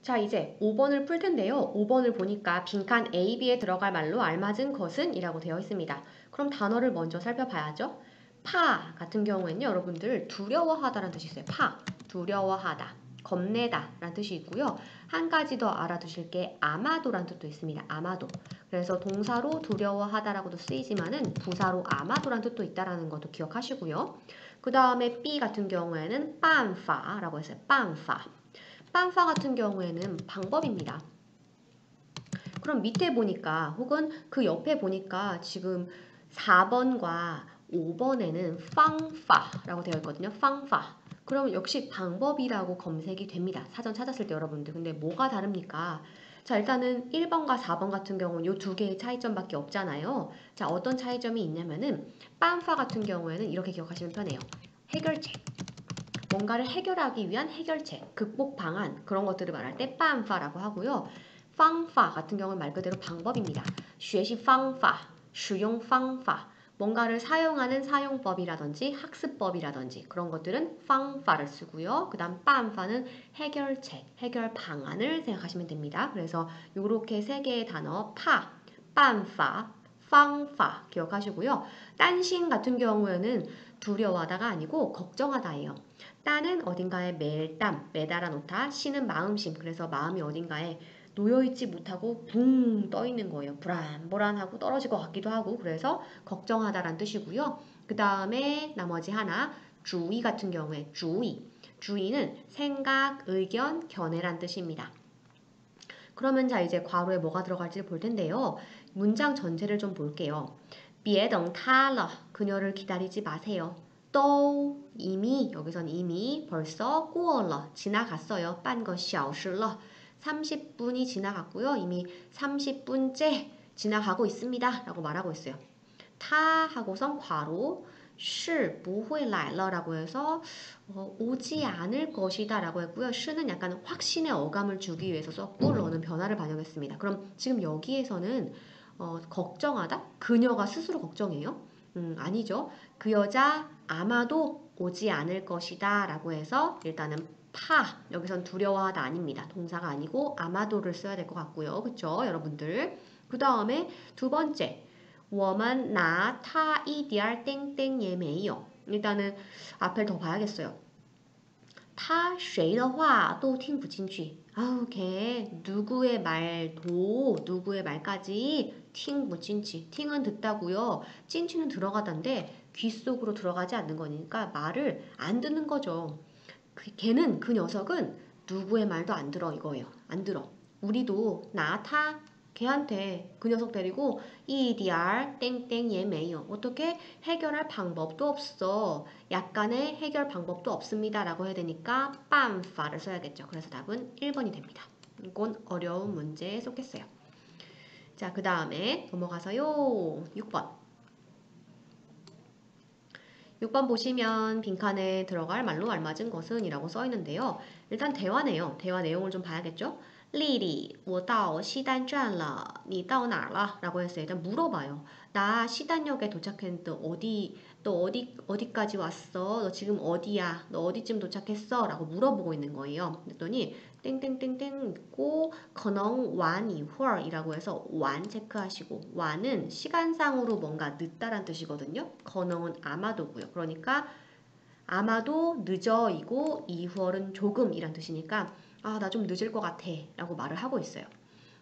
자, 이제 5번을 풀 텐데요. 5번을 보니까 빈칸 A, B에 들어갈 말로 알맞은 것은 이라고 되어 있습니다. 그럼 단어를 먼저 살펴봐야죠. 파 같은 경우에는 여러분들 두려워하다라는 뜻이 있어요. 파, 두려워하다, 겁내다 라는 뜻이 있고요. 한 가지 더 알아두실 게 아마도라는 뜻도 있습니다. 아마도. 그래서 동사로 두려워하다라고도 쓰이지만은 부사로 아마도라는 뜻도 있다라는 것도 기억하시고요. 그 다음에 B 같은 경우에는 빤파라고 했어요. 빤파. 빤파 같은 경우에는 방법입니다. 그럼 밑에 보니까 혹은 그 옆에 보니까 지금 4번과 5번에는 팡파라고 되어 있거든요. 팡파. 그럼 역시 방법이라고 검색이 됩니다. 사전 찾았을 때 여러분들. 근데 뭐가 다릅니까? 자, 일단은 1번과 4번 같은 경우는 이 두 개의 차이점밖에 없잖아요. 자, 어떤 차이점이 있냐면은 빤파 같은 경우에는 이렇게 기억하시면 편해요. 해결책. 뭔가를 해결하기 위한 해결책, 극복 방안 그런 것들을 말할 때 빤파라고 하고요. 팡파 같은 경우는 말 그대로 방법입니다. 学习 팡파, 使用 팡파 뭔가를 사용하는 사용법이라든지 학습법이라든지 그런 것들은 팡파를 쓰고요. 그 다음 빤파는 해결책, 해결 방안을 생각하시면 됩니다. 그래서 이렇게 세 개의 단어 파, 빤파, 팡파 기억하시고요. 딴신 같은 경우에는 두려워하다가 아니고 걱정하다예요. 따는 어딘가에 멜땀, 매달아 놓다, 시는 마음심. 그래서 마음이 어딘가에 놓여있지 못하고 붕 떠 있는 거예요. 불안불안하고 떨어질 것 같기도 하고 그래서 걱정하다라는 뜻이고요. 그 다음에 나머지 하나 주의 같은 경우에 주의. 주의는 생각, 의견, 견해란 뜻입니다. 그러면 자 이제 괄호에 뭐가 들어갈지 볼 텐데요. 문장 전체를 좀 볼게요. 别等他了. 그녀를 기다리지 마세요. 또 이미 여기선 이미 벌써 过了 지나갔어요. 半个小时了. 30분이 지나갔고요. 이미 30분째 지나가고 있습니다. 라고 말하고 있어요. 타 하고선 괄호 是不会来了 라고 해서 오지 않을 것이다 라고 했고요. 시는 약간 확신의 어감을 주기 위해서 썼고 러는 변화를 반영했습니다. 그럼 지금 여기에서는 걱정하다? 그녀가 스스로 걱정해요? 아니죠. 그 여자 아마도 오지 않을 것이다 라고 해서 일단은 파 여기선 두려워하다 아닙니다. 동사가 아니고 아마도를 써야 될 것 같고요. 그쵸 여러분들. 그 다음에 두 번째 我们拿他一点儿땡땡也没有 일단은 앞을 더 봐야겠어요. 他谁的话都听不进去. 아우 걔 누구의 말도 누구의 말까지 听不进去. 팅은 듣다고요. 찐치는 들어가던데 귀 속으로 들어가지 않는 거니까 말을 안 듣는 거죠. 걔는 그 녀석은 누구의 말도 안 들어 이거예요. 안 들어. 우리도 나 걔한테 그 녀석 데리고 EDR 땡땡 예매요. 어떻게 해결할 방법도 없어. 약간의 해결 방법도 없습니다. 라고 해야 되니까 빤파를 써야겠죠. 그래서 답은 1번이 됩니다. 이건 어려운 문제에 속했어요. 자, 그 다음에 넘어가서요. 6번. 6번 보시면 빈칸에 들어갈 말로 알맞은 것은 이라고 써 있는데요. 일단 대화네요. 대화 내용을 좀 봐야겠죠? 리리, 我到西单站了,你到哪儿了? 라고 했어요. 일단 물어봐요. 나 시단역에 도착했는데 너 어디까지 왔어? 너 지금 어디야? 너 어디쯤 도착했어? 라고 물어보고 있는 거예요. 그랬더니 땡땡땡땡 있고 可能晚一会儿이라고 해서 완 체크하시고 완은 시간상으로 뭔가 늦다란 뜻이거든요. 可能은 아마도고요. 그러니까 아마도 늦어이고 이후얼은 조금이란 뜻이니까 아, 나 좀 늦을 것 같아 라고 말을 하고 있어요.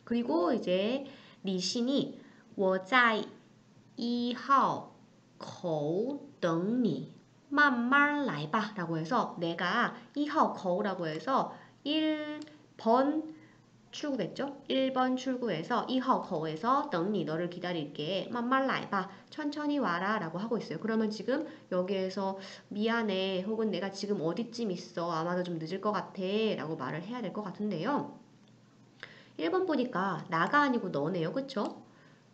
그리고 이제 리신이 我在1号口等你慢慢来吧라고 해서 내가 2호 거우라고 해서 1번 출구겠죠? 1번 출구에서 2호 거우에서 等你 너를 기다릴게 慢慢来吧 천천히 와라 라고 하고 있어요. 그러면 지금 여기에서 미안해 혹은 내가 지금 어디쯤 있어 아마도 좀 늦을 것 같아 라고 말을 해야 될 것 같은데요. 1번 보니까 나가 아니고 너네요. 그쵸?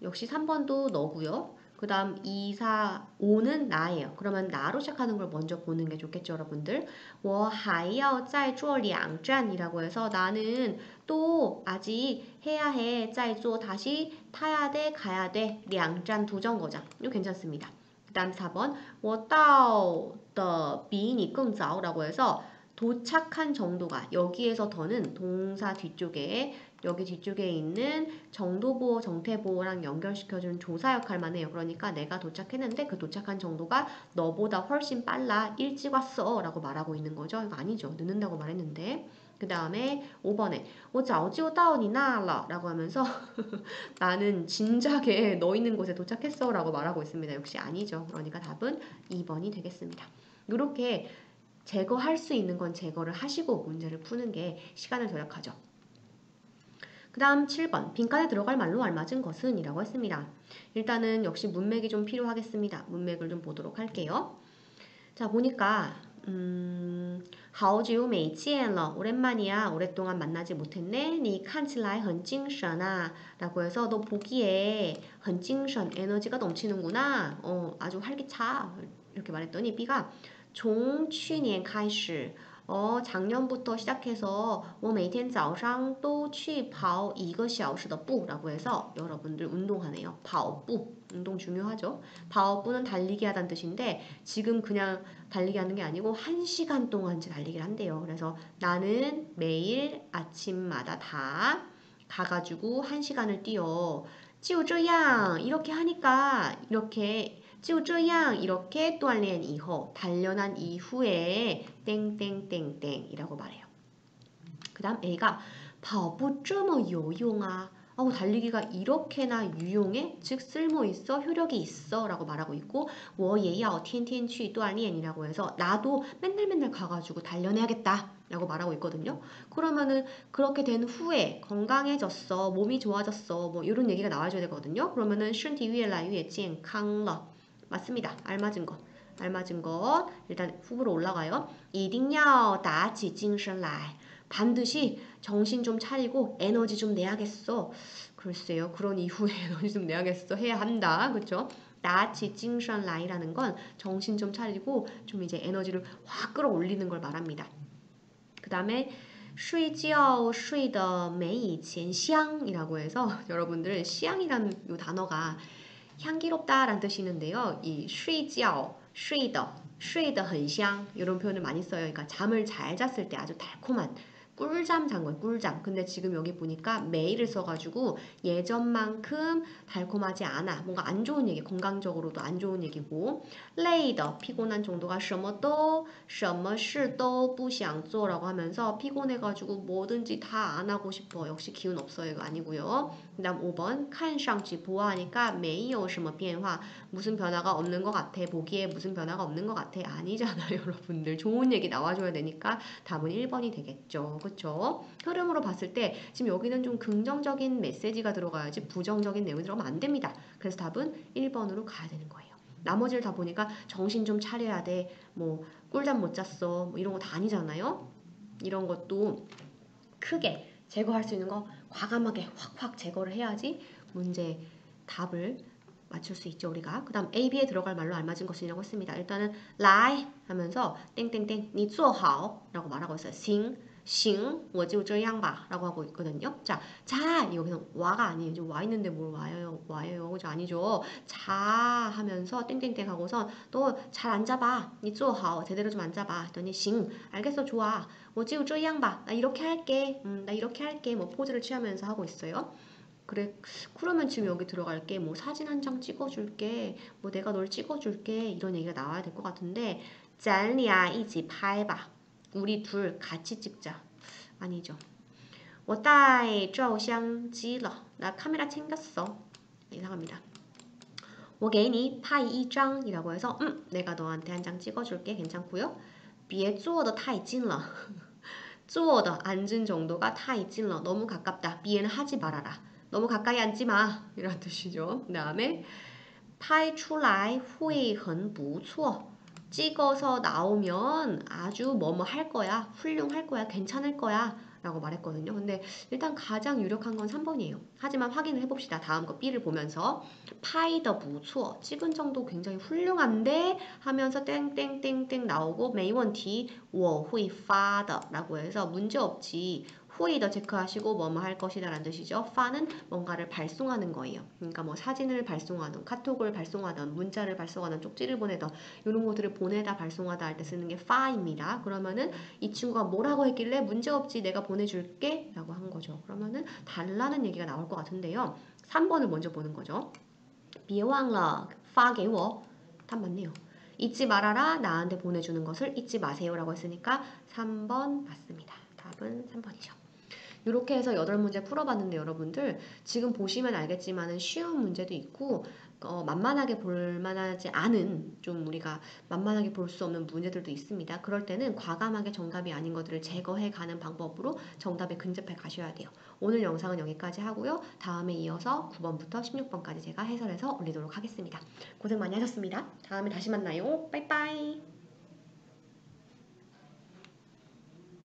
역시 3번도 너고요. 그 다음 2, 4, 5는 나예요. 그러면 나로 시작하는 걸 먼저 보는 게 좋겠죠, 여러분들. 我还要再坐两站이라고 해서 나는 또 아직 해야 해. 再坐 다시 타야 돼, 가야 돼. 两站 두 정거장. 이거 괜찮습니다. 그 다음 4번 我到的比你更早라고 해서 도착한 정도가 여기에서 더는 동사 뒤쪽에 여기 뒤쪽에 있는 정도보호, 정태보호랑 연결시켜주는 조사 역할만 해요. 그러니까 내가 도착했는데 그 도착한 정도가 너보다 훨씬 빨라. 일찍 왔어 라고 말하고 있는 거죠. 이거 아니죠. 늦는다고 말했는데. 그 다음에 5번에 我早就到你那了 라고 하면서 나는 진작에 너 있는 곳에 도착했어 라고 말하고 있습니다. 역시 아니죠. 그러니까 답은 2번이 되겠습니다. 이렇게 제거할 수 있는 건 제거를 하시고 문제를 푸는 게 시간을 절약하죠. 그 다음 7번 빈칸에 들어갈 말로 알맞은 것은 이라고 했습니다. 일단은 역시 문맥이 좀 필요하겠습니다. 문맥을 좀 보도록 할게요. 자 보니까 好久没见了 오랜만이야. 오랫동안 만나지 못했네. 你看起来很精神啊 라고 해서 너 보기에 很精神 에너지가 넘치는구나. 아주 활기차 이렇게 말했더니 B가 从去年开始 작년부터 시작해서 我每天早上都去跑一个小时的步 라고 해서 여러분들 운동하네요. 跑步 운동 중요하죠. 跑步는 달리기 하다는 뜻인데 지금 그냥 달리기 하는 게 아니고 1시간 동안 달리기를 한대요. 그래서 나는 매일 아침마다 다 가가지고 1시간을 뛰어. 就这样 이렇게 하니까 이렇게 就这样 이렇게 锻炼以后 단련한 이후에 땡땡땡땡 이라고 말해요. 그 다음 A가 跑步这么有用啊 달리기가 이렇게나 유용해? 즉 쓸모있어? 효력이 있어? 라고 말하고 있고 我也要天天去锻炼 이라고 해서 나도 맨날 가가지고 단련해야겠다 라고 말하고 있거든요. 그러면은 그렇게 된 후에 건강해졌어, 몸이 좋아졌어 뭐 이런 얘기가 나와줘야 되거든요. 그러면은 身体越来越健康了 맞습니다. 알맞은 것. 알맞은 것. 일단 후보로 올라가요. 一定要打起精神来. 반드시 정신 좀 차리고 에너지 좀 내야겠어. 글쎄요. 그런 이후에 에너지 좀 내야겠어. 해야 한다. 그렇죠? 打起精神来라는 건 정신 좀 차리고 좀 이제 에너지를 확 끌어올리는 걸 말합니다. 그 다음에 睡觉睡得没以前香이라고 해서 여러분들香이라는 이 단어가 향기롭다라는 뜻이 있는데요. 이 睡觉, 睡得很香 이런 표현을 많이 써요. 그러니까 잠을 잘 잤을 때 아주 달콤한 꿀잠 잔 거예요. 꿀잠. 근데 지금 여기 보니까 매일을 써가지고 예전만큼 달콤하지 않아. 뭔가 안 좋은 얘기, 건강적으로도 안 좋은 얘기고 累的 피곤한 정도가 什么事都不想做 라고 하면서 피곤해가지고 뭐든지 다 안 하고 싶어. 역시 기운 없어요. 이거 아니고요. 그 다음 5번 看上去 보아하니까 没有什么变化 무슨 변화가 없는 것 같아. 보기에 무슨 변화가 없는 것 같아. 아니잖아요. 여러분들. 좋은 얘기 나와줘야 되니까 답은 1번이 되겠죠. 그쵸? 흐름으로 봤을 때 지금 여기는 좀 긍정적인 메시지가 들어가야지 부정적인 내용이 들어가면 안 됩니다. 그래서 답은 1번으로 가야 되는 거예요. 나머지를 다 보니까 정신 좀 차려야 돼. 뭐 꿀잠 못 잤어. 뭐 이런 거 다 아니잖아요. 이런 것도 크게 제거할 수 있는 거 과감하게 확 제거를 해야지 문제 답을 맞출 수 있죠 우리가. 그 다음 A, B에 들어갈 말로 알맞은 것이라고 했습니다. 일단은 来 하면서 땡땡땡 你做好 라고 말하고 있어요. 行我就这样吧 라고 하고 있거든요. 자 여기서 와가 아니에요. 지금 와 있는데 뭘 와요. 그죠? 아니죠. 자 하면서 땡땡땡 하고서 너 잘 앉아봐. 你做好 제대로 좀 앉아봐. 했더니 行 알겠어 좋아. 我就这样吧 나 이렇게 할게. 나 이렇게 할게. 뭐 포즈를 취하면서 하고 있어요. 그래 그러면 지금 여기 들어갈게 뭐 사진 한 장 찍어줄게 뭐 내가 널 찍어줄게 이런 얘기가 나와야 될 것 같은데 咱俩一起拍吧 우리 둘 같이 찍자 아니죠 我带照相机了 나 카메라 챙겼어 이상합니다 我给你拍一张 이라고 해서 내가 너한테 한 장 찍어줄게 괜찮고요 别坐得太近了 坐的 앉은 정도가 太近了 너무 가깝다 别는 하지 말아라 너무 가까이 앉지 마 이런 뜻이죠. 그 다음에 拍出来会很不错 찍어서 나오면 아주 뭐뭐 할 거야 훌륭할 거야 괜찮을 거야 라고 말했거든요. 근데 일단 가장 유력한 건 3번이에요. 하지만 확인을 해봅시다. 다음 거 B를 보면서 拍得不错 찍은 정도 굉장히 훌륭한데 하면서 땡땡땡땡 나오고 没问题我会发的 라고 해서 문제없지 후이더 체크하시고 뭐뭐 할 것이다 라는 뜻이죠. 파는 뭔가를 발송하는 거예요. 그러니까 뭐 사진을 발송하든 카톡을 발송하든 문자를 발송하든 쪽지를 보내든 이런 것들을 보내다 발송하다 할 때 쓰는 게 파입니다. 그러면은 이 친구가 뭐라고 했길래 문제없지 내가 보내줄게 라고 한 거죠. 그러면은 달라는 얘기가 나올 것 같은데요. 3번을 먼저 보는 거죠. 别忘了发给我. 답 맞네요. 잊지 말아라 나한테 보내주는 것을 잊지 마세요 라고 했으니까 3번 맞습니다. 답은 3번이죠. 이렇게 해서 8문제 풀어봤는데 여러분들 지금 보시면 알겠지만 쉬운 문제도 있고 만만하게 볼 만하지 않은 좀 우리가 만만하게 볼 수 없는 문제들도 있습니다. 그럴 때는 과감하게 정답이 아닌 것들을 제거해 가는 방법으로 정답에 근접해 가셔야 돼요. 오늘 영상은 여기까지 하고요. 다음에 이어서 9번부터 16번까지 제가 해설해서 올리도록 하겠습니다. 고생 많이 하셨습니다. 다음에 다시 만나요. 빠이빠이.